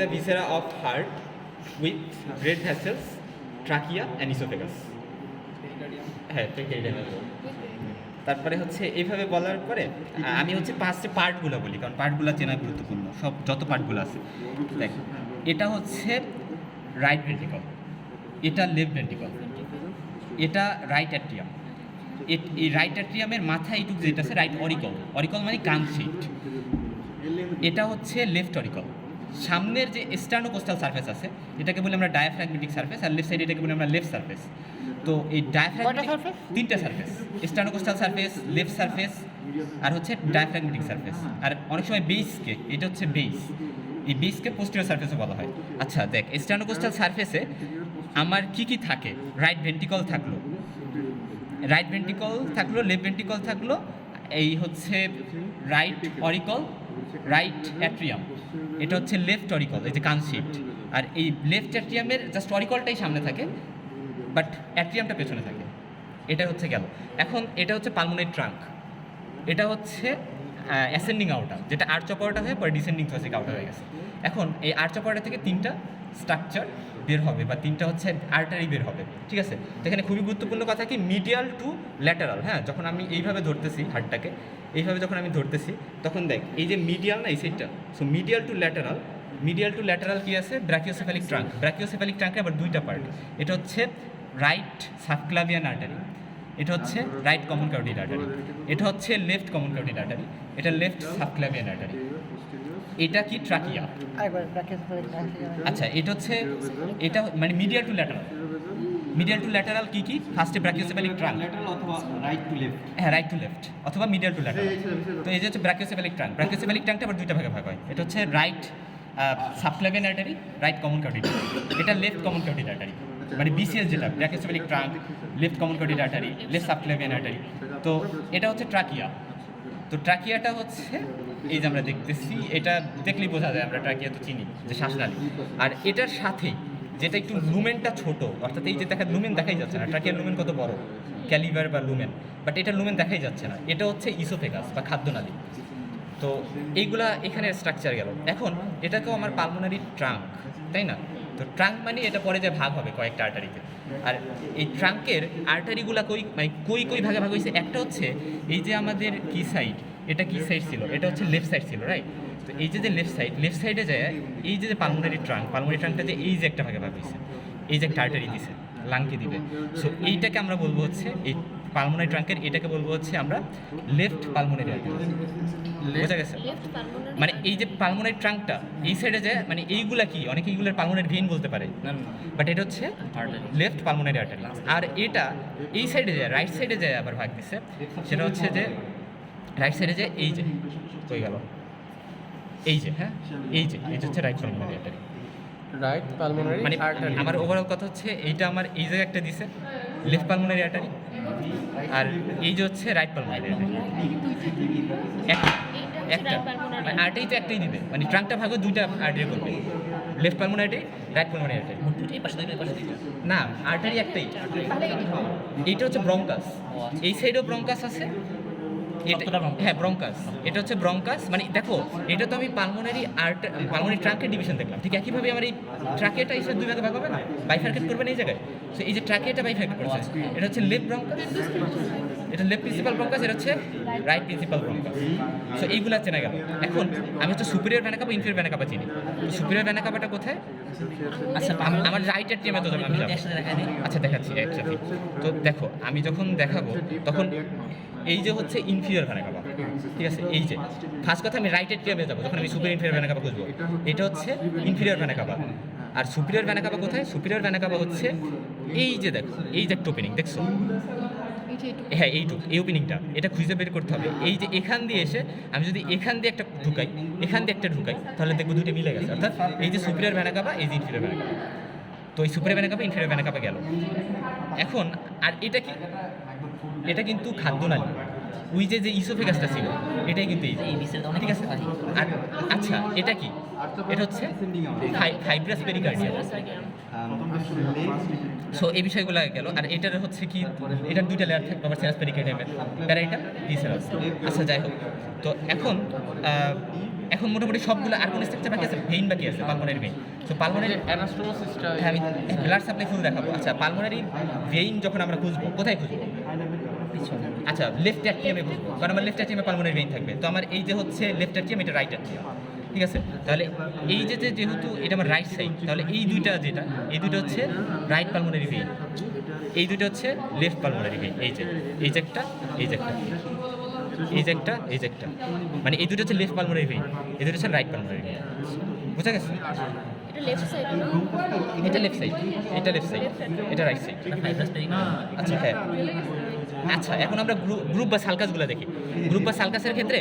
the viscera of heart with blood vessels, trachea and esophagus. হ্যাঁ, তারপরে হচ্ছে এইভাবে বলার পরে আমি হচ্ছে পাঁচটা পার্টগুলো বলি, কারণ পার্টগুলো চেনা গুরুত্বপূর্ণ, সব যত পার্টগুলো আছে। দেখ, এটা হচ্ছে রাইট ভেন্ট্রিকল, এটা লেফট ভেন্ট্রিকল, এটা রাইট অ্যাট্রিয়াম, এই রাইট অ্যাট্রিয়ামের মাথা এইটুকু যেটা আছে রাইট অরিকল, অরিকল মানে কান শিট, এটা হচ্ছে লেফট অরিকল। সামনের যে স্টার্নোকোস্টাল সারফেস আছে এটাকে বলি আমরা ডায়াফ্রাগমেটিক সারফেস, আর লেফট সাইড এটাকে বলি আমরা লেফট সারফেস। তো এই ডায়াফ্রাগমেটিক তিনটা সারফেস, স্টার্নোকোস্টাল সারফেস, লেফট সারফেস আর হচ্ছে ডায়াফ্রাগমেটিক সারফেস। আর অনেক সময় বেসকে, এটা হচ্ছে বেস, এই বেসকে পোস্টেরিয়র সারফেসও বলা হয়। আচ্ছা দেখ, স্টার্নোকোস্টাল সারফেসে আমার কি কি থাকে? রাইট ভেন্ট্রিকল থাকলো, রাইট ভেন্ট্রিকল থাকলো, লেফট ভেন্ট্রিকল থাকলো, এই হচ্ছে রাইট অরিকল, রাইট অ্যাট্রিয়াম, এটা হচ্ছে লেফট অরিকল, এই যে কানশিট। আর এই লেফট অ্যাট্রিয়ামের জাস্ট অরিকলটাই সামনে থাকে, বাট অ্যাট্রিয়ামটা পেছনে থাকে। এটা হচ্ছে গেল। এখন এটা হচ্ছে পালমোনারি ট্রাঙ্ক, এটা হচ্ছে অ্যাসেন্ডিং আউটার, যেটা আর্চ অফ আউটার হয়ে পরে ডিসেন্ডিং থোরাসিক আউটার হয়ে গেছে। এখন এই আর্চ অফ আউটার থেকে তিনটা স্ট্রাকচার বের হবে বা তিনটা হচ্ছে আর্টারি বের হবে, ঠিক আছে? তো এখানে খুবই গুরুত্বপূর্ণ কথা কি, মিডিয়াল টু ল্যাটারাল। হ্যাঁ, যখন আমি এইভাবে ধরতেছি হার্টটাকে, এইভাবে যখন আমি ধরতেছি তখন দেখ এই যে মিডিয়াল না এই সাইডটা, so medial to lateral, medial to lateral কি আছে? Brachycephalic trunk. ব্র্যাকিওসেফালিক ট্রাঙ্কে আবার দুইটা পার্ট, এটা হচ্ছে রাইট সাবক্লাভিয়ান আর্টারি, এটা হচ্ছে রাইট কমন কারোটিড আর্টারি, এটা হচ্ছে লেফট কমন কারোটিড আর্টারি, এটা লেফট সাবক্লাভিয়ান আর্টারি। এটা কি ট্রাকিয়া। আচ্ছা, এটা হচ্ছে, এটা মানে medial to lateral, medial to lateral কি কি? ফার্স্টে ব্র্যাকিওসেফালিক ট্রাঙ্ক, অথবা রাইট টু লেফট, হ্যাঁ রাইট টু লেফট অথবা মিডিয়াল টু ল্যাটারাল। তো এই যে হচ্ছে ব্র্যাকিওসেফালিক ট্রাঙ্ক, ব্র্যাকিওসেফালিক ট্রাঙ্কটা আবার দুইটা ভাগে ভাগ হয়, এটা হচ্ছে right subclavian artery, right common carotid, এটা লেফট কমন কারোটিড আর্টারি, মানে বিসিএস যেটা brachiocephalic trunk, left common carotid artery, left subclavian artery. তো এটা হচ্ছে ট্রাকিয়া। তো ট্রাকিয়াটা হচ্ছে এই যে আমরা দেখতেছি, এটা দেখলেই বোঝা যায়, আমরা ট্রাকিয়া তো চিনি যে শ্বাসনালী। আর এটার সাথে যেটা একটু লুমেনটা ছোট, অর্থাৎ এই যে দেখা লুমেন দেখাই যাচ্ছে না, ট্রাকিয়ার লুমেন কত বড়, ক্যালিভার বা লুমেন, বাট এটা লুমেন দেখাই যাচ্ছে না, এটা হচ্ছে ইসোফেগাস বা খাদ্যনালী। তো এইগুলা এখানে স্ট্রাকচার গেল। এখন এটাকেও আমার পালমোনারি ট্রাঙ্ক, তাই না? তো ট্রাঙ্ক মানে এটা পরে যে ভাগ হবে কয়েকটা আর্টারিতে। আর এই ট্রাঙ্কের আর্টারিগুলা মানে কই ভাগে ভাগ হয়েছে। একটা হচ্ছে এই যে আমাদের কি সাইড, এটা কি সাইড ছিল, এটা হচ্ছে লেফট সাইড ছিল, রাইট? তো এই যে লেফট সাইডে যায় এই যে পালমোনারি ট্রাঙ্কটা যে এই যে একটা ভাগে ভাগ হয়েছে, এই যে একটা আর্টারি দিছে লাংকে দিবে, সো এইটাকে আমরা বলবো হচ্ছে এই পালমোনারি ট্রাঙ্কের, এটাকে বলবো হচ্ছে আমরা লেফট পালমোনারি আর্টারি। বোঝা গেছে? মানে এই যে পালমোনারি ট্রাঙ্কটা এই সাইডে যায়, মানে এইগুলা কি, অনেকে এইগুলোর পালমোনারি ভেইন বলতে পারে, বাট এটা হচ্ছে লেফট পালমোনারি আর্টারি। আর এটা এই সাইডে যায়, রাইট সাইডে যায় আবার ভাগ দিছে, সেটা হচ্ছে যে রাইট সাইডে যে এই যে হয়ে গেল, এই যে, হ্যাঁ এই যে এটা হচ্ছে right pulmonary artery, right pulmonary মানে আমার ওভারঅল কথা হচ্ছে এইটা আমার এই জায়গায় একটা দিছে লেফট পালমোনারি আর্টারি, আর এই যে হচ্ছে রাইট পালমোনারি আর্টারি, একটা মানে আর্টারি তো একটাই দিবে, মানে ট্রাঙ্কটা ভাগে দুইটা আর্টারি করবে, left pulmonary artery, right pulmonary artery. না, আর্টারি একটাই, এইটা হচ্ছে ব্রঙ্কাস, এই সাইডেও ব্রঙ্কাস আছে, হ্যাঁ ব্রঙ্কাস, এটা হচ্ছে ব্রঙ্কাস। মানে দেখো, এটা তো আমি পালমোনারি ট্রাঙ্কের ডিভিশন দেখলাম, ঠিক একইভাবে আমার এই ট্রাকেটা এসে দুই ভাগে ভাগ হবে না, বাইফার্কেট করবে না এই জায়গায়। সো এই যে ট্রাকেটা বাইফার্কেট করছে, এটা হচ্ছে লেফট ব্রঙ্কাস, এটা লেফট প্রিন্সিপাল ব্রঙ্কাস, এটা হচ্ছে রাইট প্রিন্সিপাল ব্রঙ্কাস। সো এইগুলো চেনা গেল। এখন আমি হচ্ছে সুপিরিয়র ভেনা কাপা, ইনফিরিয়র ভেনা কাপা চিনি। সুপিরিয়র ভেনা কাপাটা কোথায়? আচ্ছা, আমার রাইট অ্যাট্রিয়ামে তো আমি যাবো। আচ্ছা দেখাচ্ছি একসাথে। তো দেখো, আমি যখন দেখাবো তখন এই যে হচ্ছে ইনফিরিয়র ভেনা কাপা, ঠিক আছে? এই যে ফার্স্ট কথা আমি রাইট অ্যাট্রিয়ামে যাবো, যখন আমি সুপিরিয়র ইনফিরিয়র ভেনা কাপা বুঝবো, এটা হচ্ছে ইনফিরিয়র ভেনা কাপা। আর সুপিরিয়র ভেনা কাপা কোথায়? সুপিরিয়র ভেনা কাপা হচ্ছে এই যে দেখো, এই যে একটা ওপেনিং দেখছো, হ্যাঁ এইটুকু, এই ওপেনিংটা, এটা খুঁজে বের করতে হবে। এই যে এখান দিয়ে এসে আমি যদি এখান দিয়ে একটা ঢুকাই, এখান দিয়ে একটা ঢুকাই, তাহলে দেখবো দুটো মিলে গেছে, অর্থাৎ এই যে সুপিরিয়র ভেনা কাপা, এই যে ইনফিরিয়র ভেনা কাপা। তো এই সুপিরিয়র ভেনা কাপা, ইনফিরিয়র ভেনা কাপা গেল। এখন আর এটা কি? এটা কিন্তু খাদ্যনালী, ওই যে ইসোফেগাসটা ছিল এটাই কিন্তু এই, ঠিক আছে? আর আচ্ছা, এটা কি? এটা হচ্ছে ফাইব্রাস পেরিকার্ডিয়াম। সো এই বিষয়গুলো গেল। আর এটার হচ্ছে কি, এটার দুইটা লেয়ার থাকবে আবার সেরাস পেরিকার্ডিয়ামের, প্যারাইটাম ভিসেরাস। আচ্ছা যাই হোক, তো এখন এখন মোটামুটি সবগুলো আর কোন স্ট্রাকচার বাকি আছে, ভেইন বাকি আছে, পালমোনারি ভেইন। তো পালমোনারি অ্যানাস্টোমোসিসটা হ্যাঁ, আমি ব্লাড সাপ্লাই ফুল দেখাবো। আচ্ছা, পালমোনারি ভেইন যখন আমরা খুঁজবো, কোথায় খুঁজবো? আচ্ছা, লেফট অ্যাট্রিয়ামে খুঁজবো, কারণ আমার লেফট অ্যাট্রিয়ামে পালমোনারি ভেইন থাকবে। তো আমার এই যে হচ্ছে লেফট অ্যাট্রিয়াম, এটা রাইট অ্যাট্রিয়াম, ঠিক আছে? তাহলে এই যে যেহেতু এটা আমার রাইট সাইড, তাহলে এই দুইটা হচ্ছে রাইট পালমোনারি ভেইন, এই দুইটা হচ্ছে লেফট পালমোনারি ভেইন। এই যে একটা, এই যে একটা, এই যে একটা, এই যে একটা, মানে এই দুটো হচ্ছে লেফট পালমোনারি ভেইন, এই দুটো হচ্ছে রাইট পালমোনারি ভেইন। বুঝা গেছে? এটা লেফট সাইড না? এটা লেফট সাইড, এটা লেফট সাইড, এটা রাইট সাইড। আচ্ছা হ্যাঁ। আচ্ছা, এখন আমরা গ্রুপ বা সালকাসগুলো দেখি। গ্রুপ বা সালকাসের ক্ষেত্রে